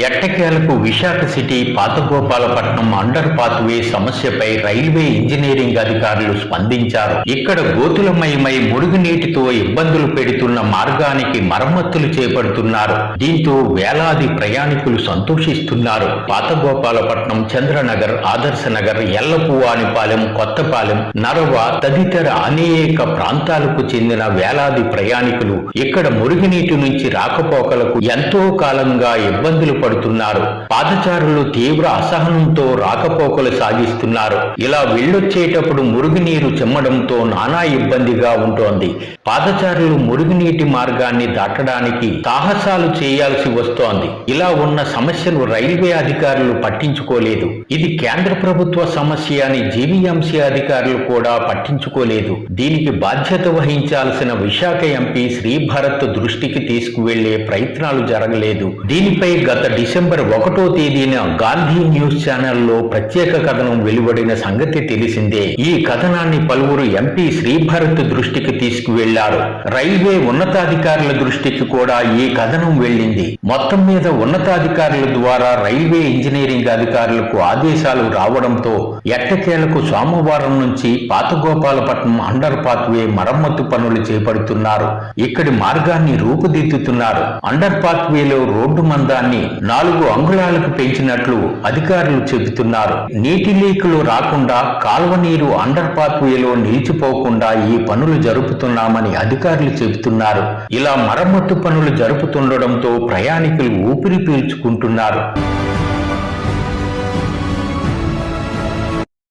ఎట్టకేలకు Visakha city పాతగోపాలపట్నం under pathway సమస్యపై railway engineering అధికారులు స్పందించారు. ఇక్కడ గోతులమయమై మురుగునీటితో ఇబ్బందులు పెడుతున్న మార్గానికి మరమ్మతులు చేపడుతున్నారు. దీంతో వేలాది ప్రయాణికులు సంతోషిస్తున్నారు. పాతగోపాలపట్నం, చంద్రనగర్, ఆదర్శనగర్, ఎల్లపువానిపాలెం, కొత్తపాలెం, నరవ తదితర అనేక ప్రాంతాలకు చెందిన వేలాది ప్రయాణికులు ఇక్కడ మురుగునీటి నుంచి రాకపోకలకు ఎంతో కాలంగా ఇబ్బందులు పడుతున్నారు. పాదచారులు తీవ్ర అసహనంతో రాకపోకలు సాగిస్తున్నారు. ఇలా వెళ్ళొచ్చేటప్పుడు మురుగునీరు చెమ్మడంతో నానా ఇబ్బందిగా ఉంటోంది. పాదచారులు మురుగునీటి మార్గాన్ని దాటడానికి సాహసాలు చేయాల్సి వస్తోంది. ఇలా ఉన్న సమస్యను రైల్వే అధికారులు పట్టించుకోలేదు. ఇది కేంద్ర ప్రభుత్వ సమస్య అని జీవీఎంసీ అధికారులు కూడా పట్టించుకోలేదు. దీనికి బాధ్యత వహించాల్సిన విశాఖ ఎంపీ శ్రీభరత్ దృష్టికి తీసుకువెళ్లే ప్రయత్నాలు జరగలేదు. దీనిపై గత డిసెంబర్ 1వ తేదీన గాంధీ న్యూస్ ఛానల్లో ప్రత్యేక కథనం వెలువడిన సంగతి తెలిసిందే. ఈ కథనాన్ని పలువురు ఎంపీ శ్రీభరత్ దృష్టికి తీసుకువెళ్లారు. రైల్వే ఉన్నతాధికారుల దృష్టికి కూడా ఈ కథనం వెళ్ళింది. మొత్తం మీద ఉన్నతాధికారుల ద్వారా రైల్వే ఇంజనీరింగ్ అధికారులకు ఆదేశాలు రావడంతో ఎట్టకేలకు సోమవారం నుంచి పాతగోపాలపట్నం అండర్ పాత్వే మరమ్మతు పనులు చేపడుతున్నారు. ఇక్కడి మార్గాన్ని రూపుదిద్దుతున్నారు. అండర్ పాత్వేలో రోడ్డు మందాన్ని 4 అంగుళాలకు పెంచినట్లు అధికారులు చెబుతున్నారు. నీటి లీకులు రాకుండా, కాల్వ నీరు అండర్ పాత్వేలో నిలిచిపోకుండా ఈ పనులు జరుపుతున్నామని అధికారులు చెబుతున్నారు. ఇలా మరమ్మతు పనులు జరుపుతుండడంతో ప్రయాణికులు ఊపిరి పీల్చుకుంటున్నారు.